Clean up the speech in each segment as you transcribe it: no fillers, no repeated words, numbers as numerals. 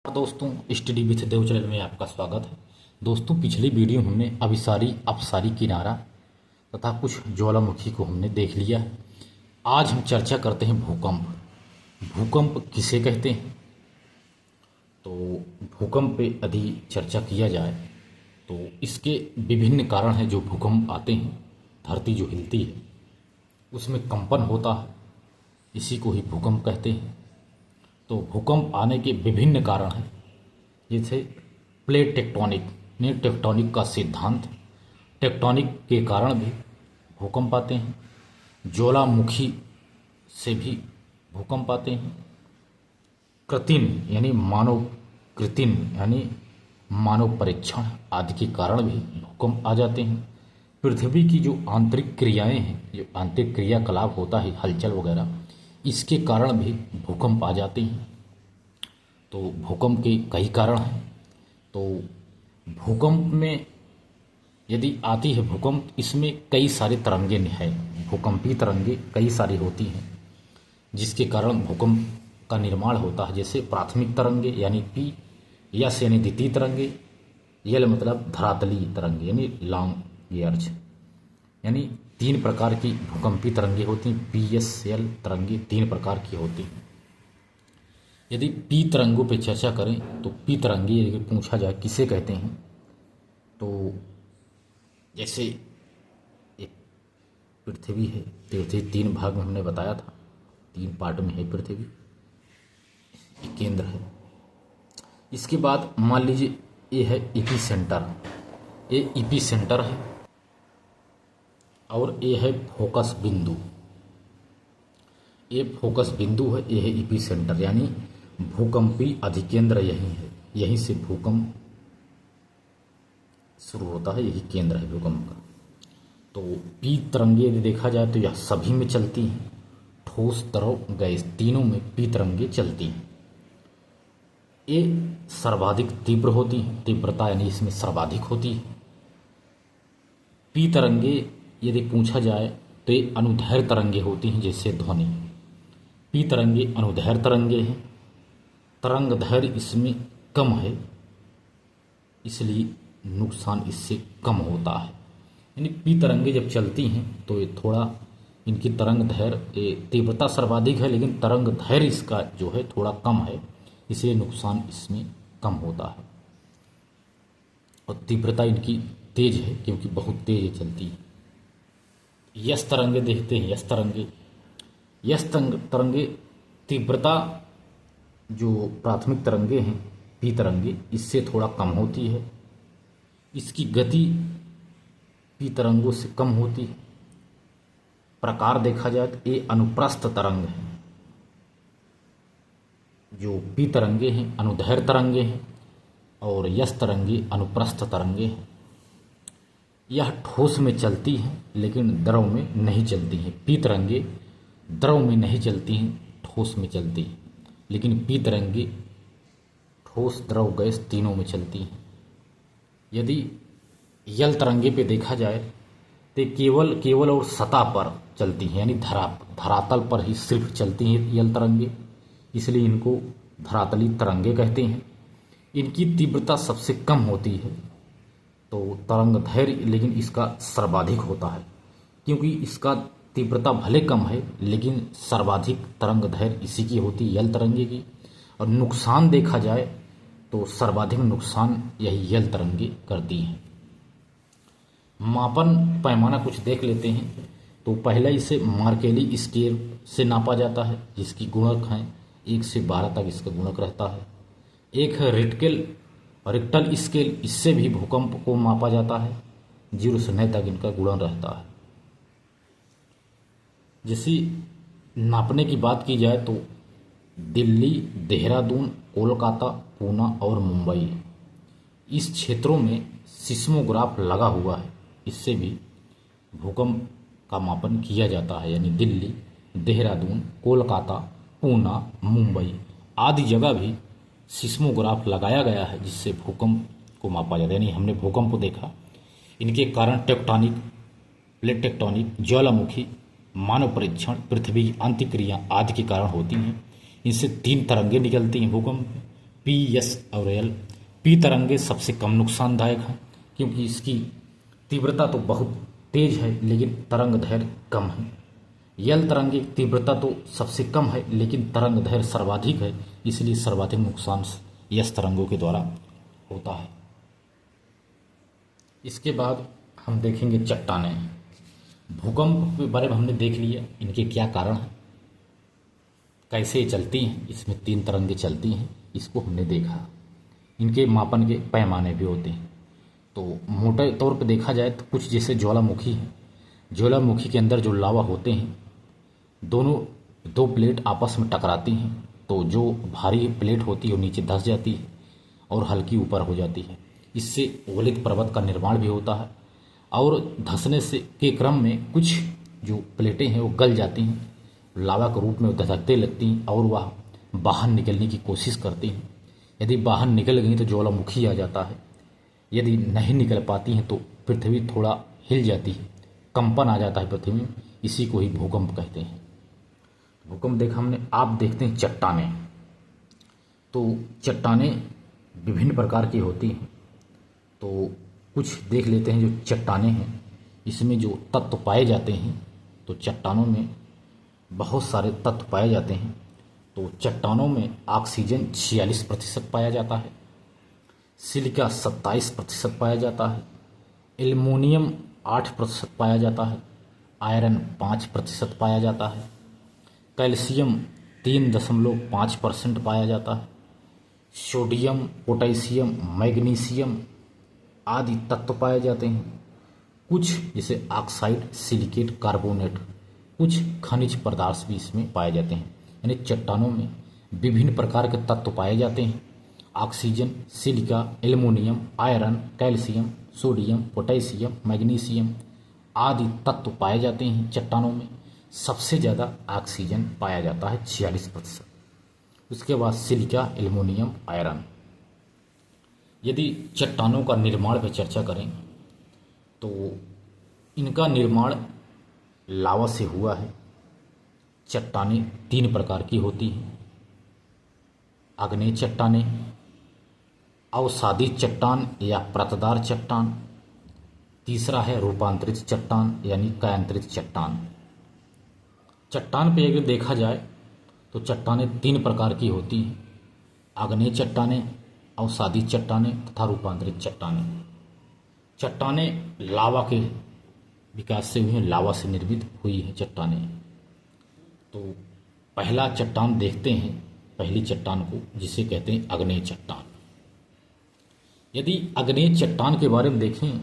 दोस्तों, study with Dev channel में आपका स्वागत है। दोस्तों, पिछली वीडियो हमने अभिसारी अपसारी किनारा तथा कुछ ज्वालामुखी को हमने देख लिया है। आज हम चर्चा करते हैं भूकंप। भूकंप किसे कहते हैं? तो भूकंप पे यदि चर्चा किया जाए तो इसके विभिन्न कारण हैं जो भूकंप आते हैं। धरती जो हिलती है उसमें कंपन होता है, इसी को ही भूकंप कहते हैं। तो भूकंप आने के विभिन्न कारण हैं, जैसे प्लेट टेक्टोनिक ने टेक्टोनिक का सिद्धांत, टेक्टोनिक के कारण भी भूकंप आते हैं। ज्वालामुखी से भी भूकंप आते हैं। कृत्रिम यानी मानव कृत्रिम यानी मानव परीक्षण आदि के कारण भी भूकंप आ जाते हैं। पृथ्वी की जो आंतरिक क्रियाएं हैं, जो आंतरिक क्रियाकलाप होता है, हलचल वगैरह, इसके कारण भी भूकंप आ जाते हैं। तो भूकंप के कई कारण हैं। तो भूकंप में यदि आती है भूकंप, इसमें कई सारे तरंगे हैं। भूकंपीय तरंगे कई सारी होती हैं जिसके कारण भूकंप का निर्माण होता है। जैसे प्राथमिक तरंगे यानी पी, यस यानी द्वितीय तरंगे, यल मतलब धरातलीय तरंगे यानी लॉन्ग गियर्च, यानी तीन प्रकार की भूकंपीय तरंगे होती हैं। पी एस एल तरंगे तीन प्रकार की होती हैं। यदि पी तरंगों पे चर्चा करें तो पी तरंगे यदि पूछा जाए किसे कहते हैं, तो जैसे एक पृथ्वी है, पृथ्वी तीन भाग में हमने बताया था, तीन पार्ट में है पृथ्वी, एक केंद्र है। इसके बाद मान लीजिए ये है इपी सेंटर, ये इपी सेंटर है और ये है फोकस बिंदु। ये फोकस बिंदु है, ये है इपी सेंटर, यानी भूकंपी अधिकेंद्र यही है। यहीं से भूकंप शुरू होता है, यही केंद्र है भूकंप का। तो पी तरंगे यदि देखा जाए तो यह सभी में चलती हैं। ठोस, द्रव, गैस तीनों में पी तरंगे चलती हैं। ये सर्वाधिक तीव्र होती हैं, तीव्रता यानी इसमें सर्वाधिक होती है। पी तरंगे यदि पूछा जाए तो ये अनुदैर्घ्य तरंगे होती हैं, जैसे ध्वनि। पी तरंगे अनुदैर्घ्य तरंगे हैं। तरंग दैर्घ्य इसमें कम है, इसलिए नुकसान इससे कम होता है। यानी पी तरंगे जब चलती हैं तो ये थोड़ा, इनकी तरंग दैर्घ्य, तीव्रता सर्वाधिक है लेकिन तरंग दैर्घ्य इसका जो है थोड़ा कम है, इसलिए नुकसान इसमें कम होता है। और तीव्रता इनकी तेज है क्योंकि बहुत तेज चलती है। यस तरंगे देखते हैं। यस तरंगे तीव्रता जो प्राथमिक तरंगे हैं पी तरंगे, इससे थोड़ा कम होती है। इसकी गति पी तरंगों से कम होती है। प्रकार देखा जाए तो ये अनुप्रस्थ तरंग है। जो पी तरंगे हैं अनुदैर्घ्य तरंगे हैं और यस तरंगे अनुप्रस्थ तरंगे हैं। यह ठोस में चलती हैं लेकिन द्रव में नहीं चलती हैं। पी तरंगे द्रव में नहीं चलती हैं, ठोस में चलती हैं। लेकिन पी तरंगे ठोस, द्रव, गैस तीनों में चलती हैं। यदि यल तरंगे पे देखा जाए तो केवल और सतह पर चलती हैं, यानी धरातल पर ही सिर्फ चलती हैं यल तरंगे, इसलिए इनको धरातलीय तरंगे कहते हैं। इनकी तीव्रता सबसे कम होती है। तो तरंग दैर्घ्य लेकिन इसका सर्वाधिक होता है, क्योंकि इसका तीव्रता भले कम है लेकिन सर्वाधिक तरंग दैर्घ्य इसी की होती है, यल तरंगे की। और नुकसान देखा जाए तो सर्वाधिक नुकसान यही यल तरंगे करती हैं। मापन पैमाना कुछ देख लेते हैं। तो पहले इसे मार्केली स्केल से नापा जाता है, जिसकी गुणक हैं 1 से 12 तक इसका गुणक रहता है। एक है रिक्टल स्केल, इससे भी भूकंप को मापा जाता है, 0 से 9 तक इनका गुणन रहता है। जैसे नापने की बात की जाए तो दिल्ली, देहरादून, कोलकाता, पूना और मुंबई, इस क्षेत्रों में सिस्मोग्राफ लगा हुआ है, इससे भी भूकंप का मापन किया जाता है। यानी दिल्ली, देहरादून, कोलकाता, पूना, मुंबई आदि जगह भी सिस्मोग्राफ लगाया गया है, जिससे भूकंप को मापा जाता है। यानी हमने भूकंप को देखा, इनके कारण टेक्टोनिक, प्लेट टेक्टोनिक, ज्वालामुखी, मानव परीक्षण, पृथ्वी की अंतःक्रिया आदि के कारण होती हैं। इनसे तीन तरंगे निकलती हैं भूकंप में। PSRL। पी तरंगे सबसे कम नुकसानदायक हैं क्योंकि इसकी तीव्रता तो बहुत तेज है लेकिन तरंग दैर्घ्य कम है। यल तरंगे तीव्रता तो सबसे कम है लेकिन तरंग दैर्घ्य सर्वाधिक है, इसलिए सर्वाधिक नुकसान यस तरंगों के द्वारा होता है। इसके बाद हम देखेंगे चट्टानें। भूकंप के बारे में हमने देख लिया, इनके क्या कारण हैं, कैसे चलती हैं। इसमें 3 तरंगे चलती हैं, इसको हमने देखा। इनके मापन के पैमाने भी होते हैं। तो मोटे तौर पर देखा जाए तो कुछ जैसे ज्वालामुखी है, ज्वालामुखी के अंदर जो लावा होते हैं, दोनों 2 प्लेट आपस में टकराती हैं तो जो भारी प्लेट होती है वो नीचे धंस जाती है और हल्की ऊपर हो जाती है। इससे गलित पर्वत का निर्माण भी होता है और धंसने से के क्रम में कुछ जो प्लेटें हैं वो गल जाती हैं, लावा के रूप में धधकते लगती हैं और वह बाहर निकलने की कोशिश करती हैं। यदि बाहर निकल गई तो ज्वालामुखी आ जाता है, यदि नहीं निकल पाती हैं तो पृथ्वी थोड़ा हिल जाती है, कंपन आ जाता है पृथ्वी में, इसी को ही भूकंप कहते हैं। भूकंप देखा हमने। आप देखते हैं चट्टानें। तो चट्टानें विभिन्न प्रकार की होती हैं, तो कुछ देख लेते हैं। जो चट्टानें हैं इसमें जो तत्व पाए जाते हैं, तो चट्टानों में बहुत सारे तत्व पाए जाते हैं। तो चट्टानों में ऑक्सीजन 46% पाया जाता है, सिलिका 27% पाया जाता है, एल्युमिनियम 8% पाया जाता है, आयरन 5% पाया जाता है, कैल्शियम 3.5% पाया जाता है, सोडियम, पोटेशियम, मैग्नीशियम आदि तत्व पाए जाते हैं। कुछ जैसे ऑक्साइड, सिलिकेट, कार्बोनेट, कुछ खनिज पदार्थ भी इसमें पाए जाते हैं। यानी चट्टानों में विभिन्न प्रकार के तत्व पाए जाते हैं। Oxygen, silica, aluminium, iron, calcium, sodium, potassium, magnesium आदि तत्व पाए जाते हैं चट्टानों में। सबसे ज़्यादा ऑक्सीजन पाया जाता है 46%। उसके बाद सिलिका, एल्युमिनियम, आयरन। यदि चट्टानों का निर्माण पर चर्चा करें तो इनका निर्माण लावा से हुआ है। चट्टानें 3 प्रकार की होती हैं। आग्नेय चट्टानें, अवसादी चट्टान या परतदार चट्टान, तीसरा है रूपांतरित चट्टान यानी कायांतरित चट्टान। चट्टान पे अगर देखा जाए तो चट्टानें 3 प्रकार की होती हैं। आग्नेय चट्टानें, अवसादी चट्टानें तथा रूपांतरित चट्टानें। चट्टानें लावा के विकास से हुई हैं, लावा से निर्मित हुई हैं चट्टानें। तो पहला चट्टान देखते हैं, पहली चट्टान को, जिसे कहते हैं आग्नेय चट्टान। यदि आग्नेय चट्टान के बारे में देखें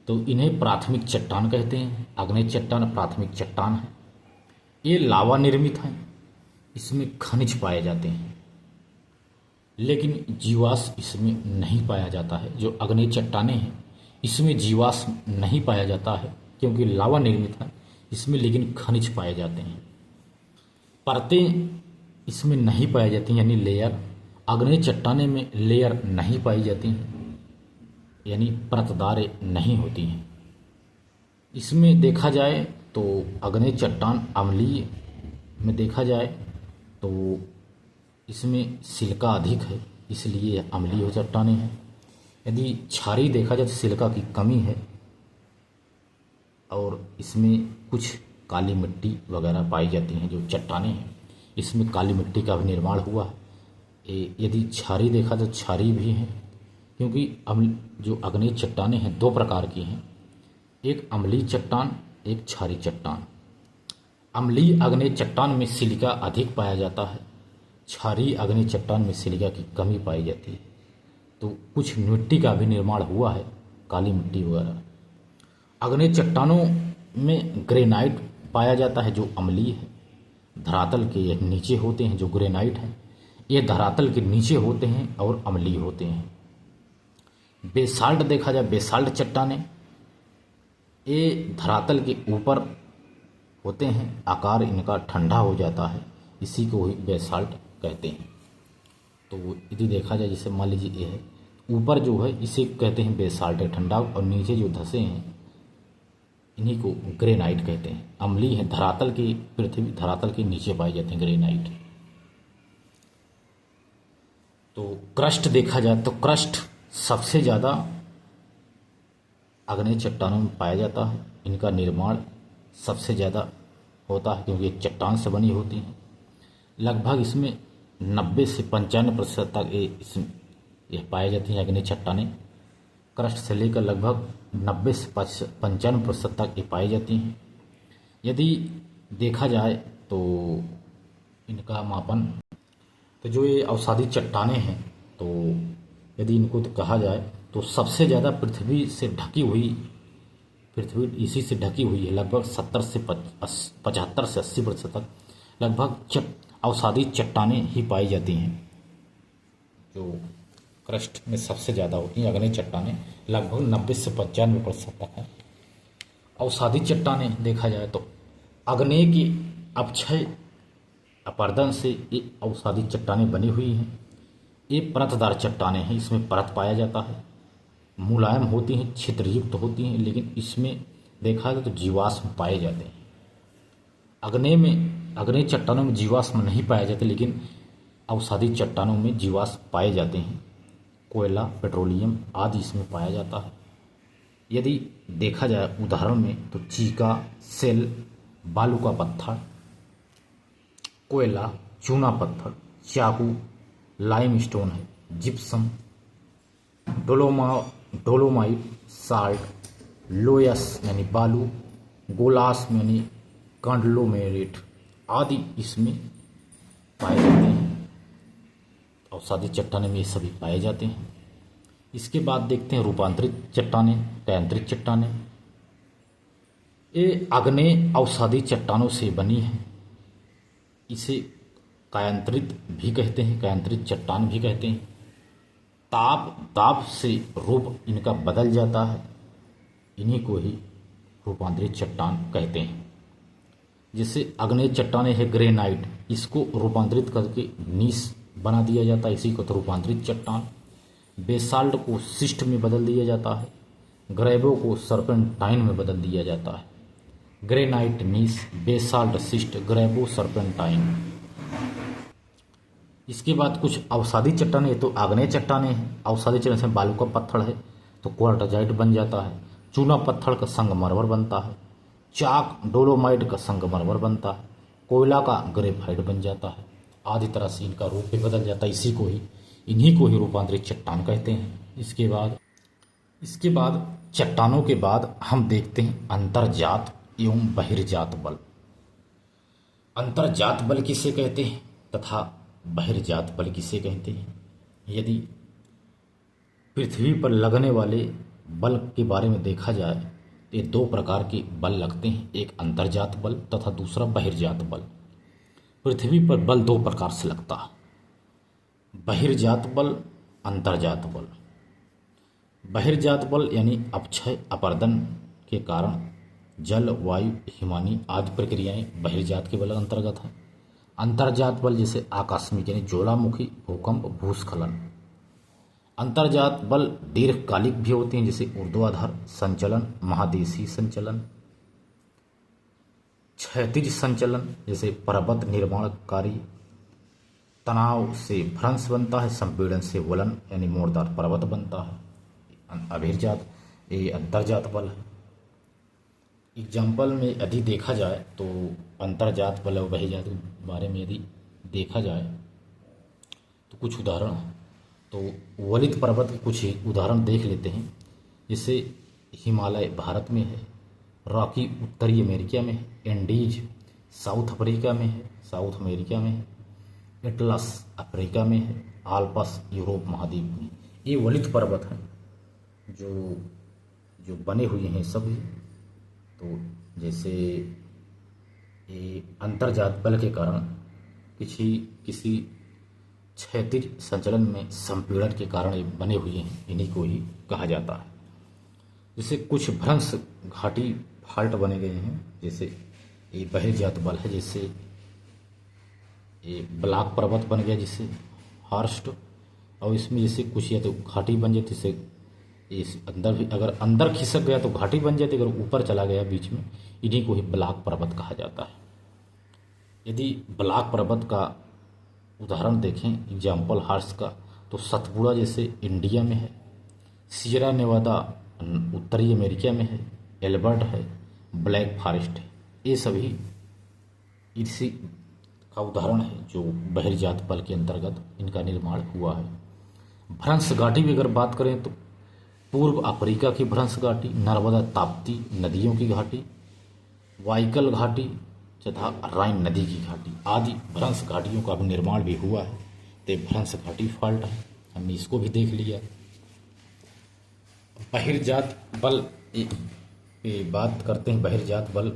तो इन्हें प्राथमिक चट्टान कहते हैं। आग्नेय चट्टान प्राथमिक चट्टान है। ये लावा निर्मित है, इसमें खनिज पाए जाते हैं लेकिन जीवाश्म इसमें नहीं पाया जाता है। जो आग्नेय चट्टानें हैं इसमें जीवाश्म नहीं पाया जाता है क्योंकि लावा निर्मित है इसमें, लेकिन खनिज पाए जाते हैं। परतें इसमें नहीं पाई जाती यानी लेयर। आग्नेय चट्टाने में लेयर नहीं पाई जाती हैं यानी परतदारें नहीं होती हैं। इसमें देखा जाए तो आग्नेय चट्टान अम्लीय में देखा जाए तो इसमें सिलिका अधिक है, इसलिए अम्लीय चट्टानें हैं। यदि क्षारीय देखा जाए तो सिलिका की कमी है और इसमें कुछ काली मिट्टी वगैरह पाई जाती हैं। जो चट्टानें हैं इसमें काली मिट्टी का भी निर्माण हुआ है। यदि क्षारीय देखा तो क्षारीय भी हैं क्योंकि जो आग्नेय चट्टानें हैं 2 प्रकार की हैं, एक अम्लीय चट्टान, एक क्षारीय चट्टान। अम्लीय आग्नेय चट्टान में सिलिका अधिक पाया जाता है, क्षारीय आग्नेय चट्टान में सिलिका की कमी पाई जाती है। तो कुछ मिट्टी का भी निर्माण हुआ है, काली मिट्टी वगैरह। आग्नेय चट्टानों में ग्रेनाइट पाया जाता है जो अम्लीय है। धरातल के नीचे होते हैं जो ग्रेनाइट हैं, ये धरातल के नीचे होते हैं और अम्लीय होते हैं। बेसाल्ट देखा जाए, बेसाल्ट चट्टानें ये धरातल के ऊपर होते हैं, आकार इनका ठंडा हो जाता है, इसी को ही बेसाल्ट कहते हैं। तो यदि देखा जाए जैसे मान लीजिए ये है, ऊपर जो है इसे कहते हैं बेसाल्ट है ठंडा, और नीचे जो धंसे हैं इन्हीं को ग्रेनाइट कहते हैं। अम्लीय है, धरातल की पृथ्वी धरातल के नीचे पाए जाते हैं ग्रेनाइट। तो क्रस्ट देखा जाए तो क्रस्ट सबसे ज़्यादा आग्नेय चट्टानों में पाया जाता है। इनका निर्माण सबसे ज़्यादा होता है क्योंकि ये चट्टान से बनी होती हैं। लगभग इसमें 90 से 95% तक ये पाई जाती हैं आग्नेय चट्टानें। क्रस्ट से लेकर लगभग 90 से 95% तक ये पाई जाती हैं। यदि देखा जाए तो इनका मापन, तो जो ये अवसादी चट्टानें हैं, तो यदि इनको तो कहा जाए तो सबसे ज़्यादा पृथ्वी से ढकी हुई, पृथ्वी इसी से ढकी हुई है। लगभग 70 से 75 से 80% तक लगभग अवसादी चट्टानें ही पाई जाती हैं। जो क्रस्ट में सबसे ज़्यादा होती हैं आग्नेय चट्टानें, लगभग 90 से 95% तक है। अवसादी चट्टानें देखा जाए तो आग्नेय की अपक्षय अपर्दन से ये अवसादी चट्टानें बनी हुई हैं। ये परतदार चट्टानें हैं, इसमें परत पाया जाता है। मुलायम होती हैं, छिद्रयुक्त होती हैं, लेकिन इसमें देखा जाए तो जीवाश्म पाए जाते हैं। आग्नेय चट्टानों में जीवाश्म नहीं पाए जाते, लेकिन अवसादी चट्टानों में जीवाश्म पाए जाते हैं। कोयला, पेट्रोलियम आदि इसमें पाया जाता है। यदि देखा जाए उदाहरण में तो चीका, सेल, बालू का पत्थर, कोयला, चूना पत्थर, चाकू, लाइमस्टोन है, जिप्सम, डोलोमाइट, साल्ट, लोयस यानी बालू, गोलास यानी कांडलोमेरेट आदि इसमें पाए जाते हैं। अवसादी चट्टानें में ये सभी पाए जाते हैं। इसके बाद देखते हैं रूपांतरित चट्टानें, कायांतरित चट्टानें। ये आग्नेय अवसादी चट्टानों से बनी है। इसे कायांतरित भी कहते हैं, कायांतरित चट्टान भी कहते हैं। ताप से रूप इनका बदल जाता है, इन्हीं को ही रूपांतरित चट्टान कहते हैं। जैसे आग्नेय चट्टानें है ग्रेनाइट, इसको रूपांतरित करके नीस बना दिया जाता है, इसी को तो रूपांतरित चट्टान। बेसाल्ट को शिस्ट में बदल दिया जाता है, ग्रेवो को सर्पेंटाइन में बदल दिया जाता है। ग्रेनाइट नीस, बेसाल्ट शिस्ट, ग्रेवो सर्पेंटाइन। इसके बाद कुछ अवसादी चट्टानें, तो आग्नेय चट्टानें हैं। अवसादी चट्टान से बालू का पत्थर है तो क्वार्टजाइट बन जाता है। चूना पत्थर का संगमरमर बनता है। चाक डोलोमाइट का संगमरमर बनता है। कोयला का ग्रेफाइट बन जाता है। आदि तरह से इनका रूप भी बदल जाता है, इन्हीं को ही रूपांतरित चट्टान कहते हैं। इसके बाद चट्टानों के बाद हम देखते हैं अंतर्जात एवं बहिर्जात बल। अंतर्जात बल किसे कहते हैं तथा बहिर्जात बल किसे कहते हैं? यदि पृथ्वी पर लगने वाले बल के बारे में देखा जाए तो ये दो प्रकार के बल लगते हैं, एक अंतर्जात बल तथा दूसरा बहिर्जात बल। पृथ्वी पर बल दो प्रकार से लगता है, बहिर्जात बल, अंतर्जात बल। बहिर्जात बल यानी अपक्षय अपर्दन के कारण जल, वायु, हिमानी आदि प्रक्रियाएं बहिर्जात के बल अंतर्गत हैं। अंतर्जात बल जैसे आकस्मिक यानी ज्वालामुखी, भूकंप, भूस्खलन। अंतर्जात बल दीर्घकालिक भी होते हैं जैसे ऊर्ध्वाधर संचलन, महादेशीय संचलन, क्षैतिज संचलन जैसे पर्वत निर्माणकारी। तनाव से भ्रंश बनता है, संपीड़न से वलन यानी मोड़दार पर्वत बनता है। अभिर्जात ये अंतर्जात बल है। एग्जाम्पल में यदि देखा जाए तो अंतर्जात बल और बहिर्जात के बारे में यदि देखा जाए तो कुछ उदाहरण हैं। तो वलित पर्वत के कुछ उदाहरण देख लेते हैं। जैसे हिमालय भारत में है, रॉकी उत्तरी अमेरिका में है, एंडीज साउथ अफ्रीका में है, साउथ अमेरिका में है, एटलस अफ्रीका में है, आल्पस यूरोप महाद्वीप में। ये वलित पर्वत हैं जो बने हुए हैं सभी। तो जैसे ये अंतर्जात बल के कारण किसी क्षैतिज संचलन में संपीड़न के कारण ये बने हुए हैं, इन्हीं को ही कहा जाता है। जैसे कुछ भ्रंश घाटी फाल्ट बने गए हैं, जैसे ये बहिर्जात बल है। जैसे ये ब्लॉक पर्वत बन गया जिससे हर्स्ट, और इसमें जैसे कुछ या तो घाटी बन जाती, जैसे इस अंदर भी अगर अंदर खिसक गया तो घाटी बन जाती, अगर ऊपर चला गया बीच में, इन्हीं को ही ब्लॉक पर्वत कहा जाता है। यदि ब्लॉक पर्वत का उदाहरण देखें एग्जाम्पल हर्ष का, तो सतपुड़ा जैसे इंडिया में है, सियरा नेवादा उत्तरी अमेरिका में है, एल्बर्ट है, ब्लैक फॉरेस्ट है। ये सभी इसी का उदाहरण है जो बहिर्जात बल के अंतर्गत इनका निर्माण हुआ है। भ्रंश घाटी की अगर बात करें तो पूर्व अफ्रीका की भ्रंश घाटी, नर्मदा ताप्ती नदियों की घाटी, वाइकल घाटी तथा राइन नदी की घाटी आदि भ्रंश घाटियों का भी निर्माण भी हुआ है। तो भ्रंश घाटी फॉल्ट है, हमने इसको भी देख लिया। बहिर्जात बल पे बात करते हैं। बहिर्जात बल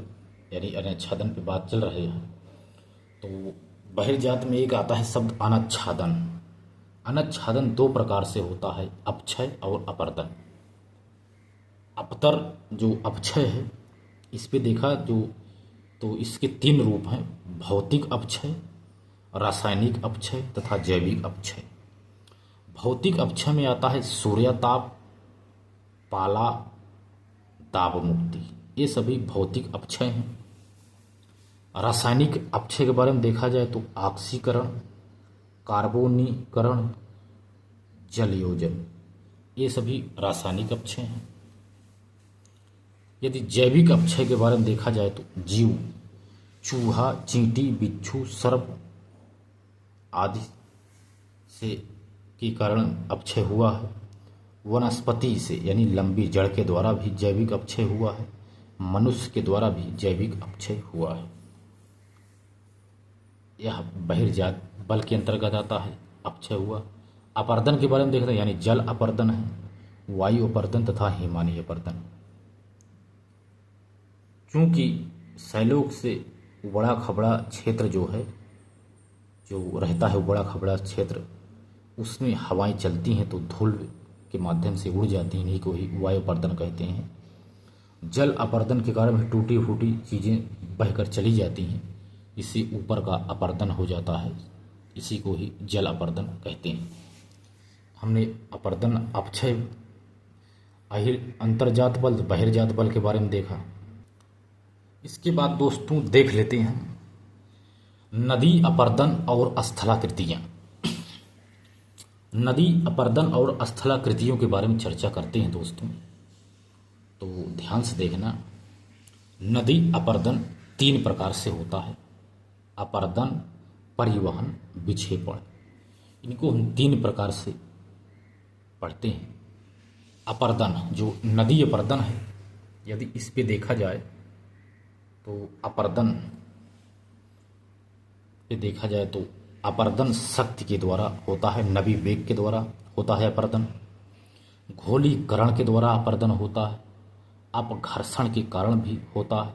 यानी अनाच्छादन पे बात चल रही है, तो बहिर्जात में एक आता है शब्द अनाच्छादन। अनाच्छादन दो प्रकार से होता है, अपक्षय और अपर्दन। अपतर जो अपक्षय है इस पे देखा जो तो इसके तीन रूप हैं, भौतिक अपक्षय, रासायनिक अपक्षय तथा जैविक अपक्षय। भौतिक अपक्षय में आता है सूर्यताप, पाला, दाब मुक्ति, ये सभी भौतिक अपक्षय हैं। रासायनिक अपक्षय के बारे में देखा जाए तो ऑक्सीकरण, कार्बोनीकरण, जलयोजन, ये सभी रासायनिक अपक्षय हैं। यदि जैविक अपक्षय के बारे में देखा जाए तो जीव, चूहा, चींटी, बिच्छू, सर्प आदि से के कारण अपक्षय हुआ है। वनस्पति से यानी लंबी जड़ के द्वारा भी जैविक अपक्षय हुआ है। मनुष्य के द्वारा भी जैविक अपक्षय हुआ है। यह बहिर्जात बल के अंतर्गत आता है, अपक्षय हुआ। अपर्दन के बारे में देखते हैं, यानी जल अपर्दन है, वायु अपर्दन तथा हिमानी अपर्दन। क्योंकि सैलोक से बड़ा खबड़ा क्षेत्र जो है, जो रहता है बड़ा खबड़ा क्षेत्र, उसमें हवाएं चलती हैं तो धूल के माध्यम से उड़ जाती हैं, इन्हीं को ही वायु अपर्दन कहते हैं। जल अपर्दन के कारण भी टूटी फूटी चीज़ें बहकर चली जाती हैं, इससे ऊपर का अपर्दन हो जाता है, इसी को ही जल अपर्दन कहते हैं। हमने अपर्दन, अपक्षय, अंतर्जात बल, बहिर्जात बल के बारे में देखा। इसके बाद दोस्तों देख लेते हैं नदी अपर्दन और स्थलाकृतियाँ। नदी अपर्दन और स्थलाकृतियों के बारे में चर्चा करते हैं दोस्तों, तो ध्यान से देखना। नदी अपर्दन तीन प्रकार से होता है, अपर्दन, परिवहन, विक्षेपण। इनको हम तीन प्रकार से पढ़ते हैं। अपर्दन, जो नदी अपर्दन है, यदि इस पे देखा जाए तो अपर्दन पे देखा जाए तो अपर्दन शक्ति के द्वारा होता है, नवी वेग के द्वारा होता है अपर्दन, घोलीकरण के द्वारा अपर्दन होता है, अपघर्षण के कारण भी होता है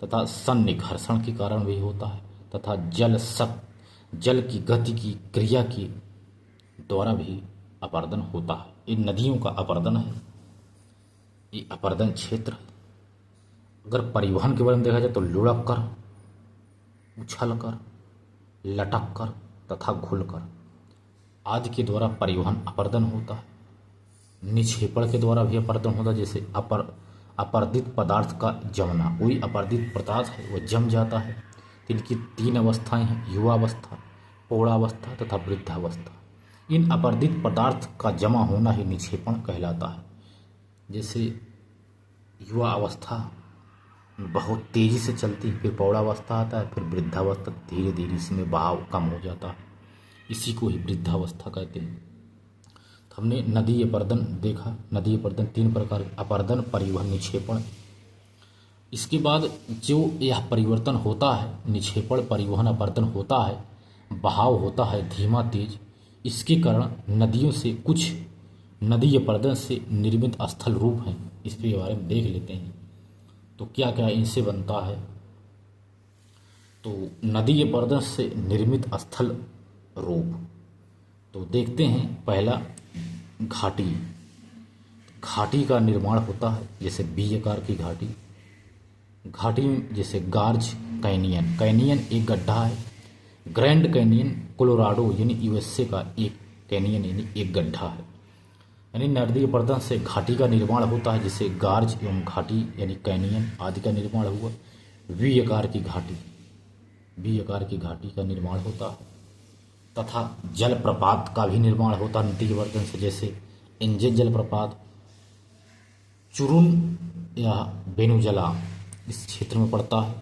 तथा सन्निघर्षण के कारण भी होता है, तथा जल की गति की क्रिया के द्वारा भी अपर्दन होता है। ये नदियों का अपर्दन है, ये अपर्दन क्षेत्र है। अगर परिवहन के बारे में देखा जाए तो लुढ़क कर, उछल कर, लटक कर तथा घुल कर आदि के द्वारा परिवहन अपर्दन होता है। निक्षेपण के द्वारा भी अपर्दन होता है, जैसे अपर्दित पदार्थ का जमना। कोई अपर्दित पदार्थ है वह जम जाता है। इनकी तीन अवस्थाएं हैं, युवावस्था, पौढ़ावस्था तथा वृद्धावस्था। इन अपर्दित पदार्थ का जमा होना ही निक्षेपण कहलाता है। जैसे युवा अवस्था बहुत तेजी से चलती है, फिर पौढ़ावस्था आता है, फिर वृद्धावस्था, धीरे धीरे इसमें बहाव कम हो जाता है, इसी को ही वृद्धावस्था कहते हैं। तो हमने नदी अपर्दन देखा। नदी अपर्दन तीन प्रकार, अपर्दन, परिवहन, निक्षेपण। इसके बाद जो यह परिवर्तन होता है, निक्षेपण, परिवहन, अपर्दन होता है, बहाव होता है धीमा तेज, इसके कारण नदियों से कुछ नदी अपर्दन से निर्मित स्थल रूप हैं, इसके बारे में देख लेते हैं। तो क्या क्या इनसे बनता है, तो नदी अपर्दन से निर्मित स्थल रूप तो देखते हैं। पहला घाटी, घाटी का निर्माण होता है, जैसे बी आकार की घाटी। घाटी में जैसे गार्ज कैनियन, कैनियन एक गड्ढा है। ग्रैंड कैनियन कोलोराडो यानी यूएसए का एक कैनियन यानी एक गड्ढा है। यानी नदी अपर्दन से घाटी का निर्माण होता है, जिससे गार्ज एवं घाटी यानी कैनियन आदि का निर्माण हुआ। वी आकार की घाटी, वी आकार की घाटी का निर्माण होता है। तथा जलप्रपात का भी निर्माण होता है नदी के वर्तन से, जैसे इंजन जलप्रपात, चुरुन या बेनुजला इस क्षेत्र में पड़ता है।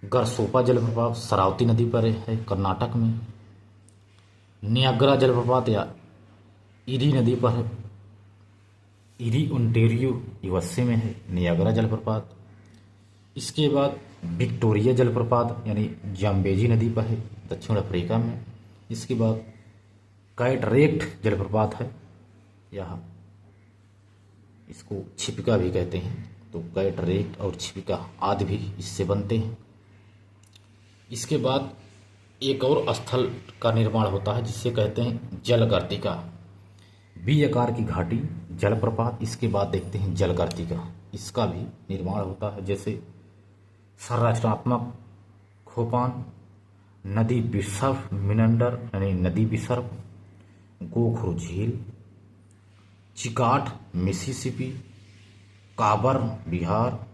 गरसोपा जलप्रपात शरावती नदी पर है कर्नाटक में। नियाग्रा जलप्रपात या इरी नदी पर है, इरी ओंटारियो यूएसए में है नियाग्रा जलप्रपात। इसके बाद विक्टोरिया जलप्रपात यानी जाम्बेजी नदी पर है दक्षिण अफ्रीका में। इसके बाद कैटरेक्ट जलप्रपात है, यह इसको छिपिका भी कहते हैं, तो कैटरेक्ट और छिपिका आदि भी इससे बनते हैं। इसके बाद एक और स्थल का निर्माण होता है जिसे कहते हैं जलगर्तिका, बी आकार की घाटी जलप्रपात। इसके बाद देखते हैं जलगर्तिका, इसका भी निर्माण होता है, जैसे संरचनात्मक खोपान, नदी विसर्प मिनंडर यानी नदी विसर्प, गोखरू झील, चिकाट मिसिसिपी, काबर बिहार,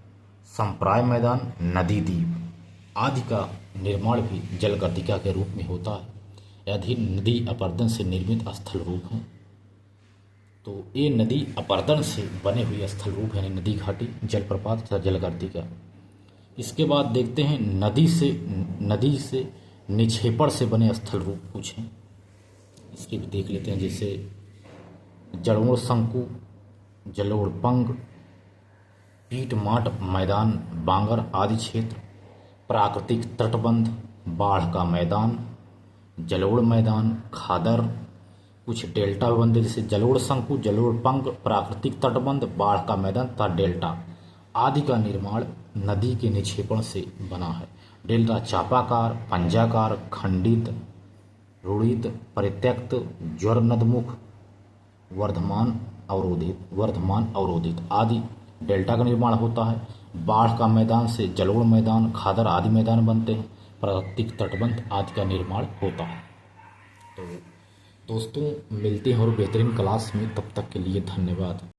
संप्राय मैदान, नदी द्वीप आदि का निर्माण भी जलगर्तिका के रूप में होता है। यदि नदी अपरदन से निर्मित स्थल रूप हैं, तो ये नदी अपरदन से बने हुए स्थल रूप यानी नदी घाटी जलप्रपात तथा जलगर्तिका। इसके बाद देखते हैं नदी से निक्षेपण से बने स्थल रूप कुछ हैं, इसके भी देख लेते हैं, जैसे जलोढ़ शंकु, जलोढ़ पंग, पीट माट मैदान बांगर आदि क्षेत्र, प्राकृतिक तटबंध, बाढ़ का मैदान, जलोढ़ मैदान, खादर, कुछ डेल्टा बंद जैसे जलोढ़ शंकु, जलोढ़ पंग, प्राकृतिक तटबंध, बाढ़ का मैदान तथा डेल्टा आदि का निर्माण नदी के निक्षेपण से बना है। डेल्टा चापाकार, पंजाकार, खंडित, रुड़ित, परित्यक्त, ज्वर नदमुख, वर्धमान अवरोधित आदि डेल्टा का निर्माण होता है। बाढ़ का मैदान से जलोढ़ मैदान, खादर आदि मैदान बनते हैं। प्राकृतिक तटबंध आदि का निर्माण होता है। तो दोस्तों मिलते हैं और बेहतरीन क्लास में, तब तक के लिए धन्यवाद।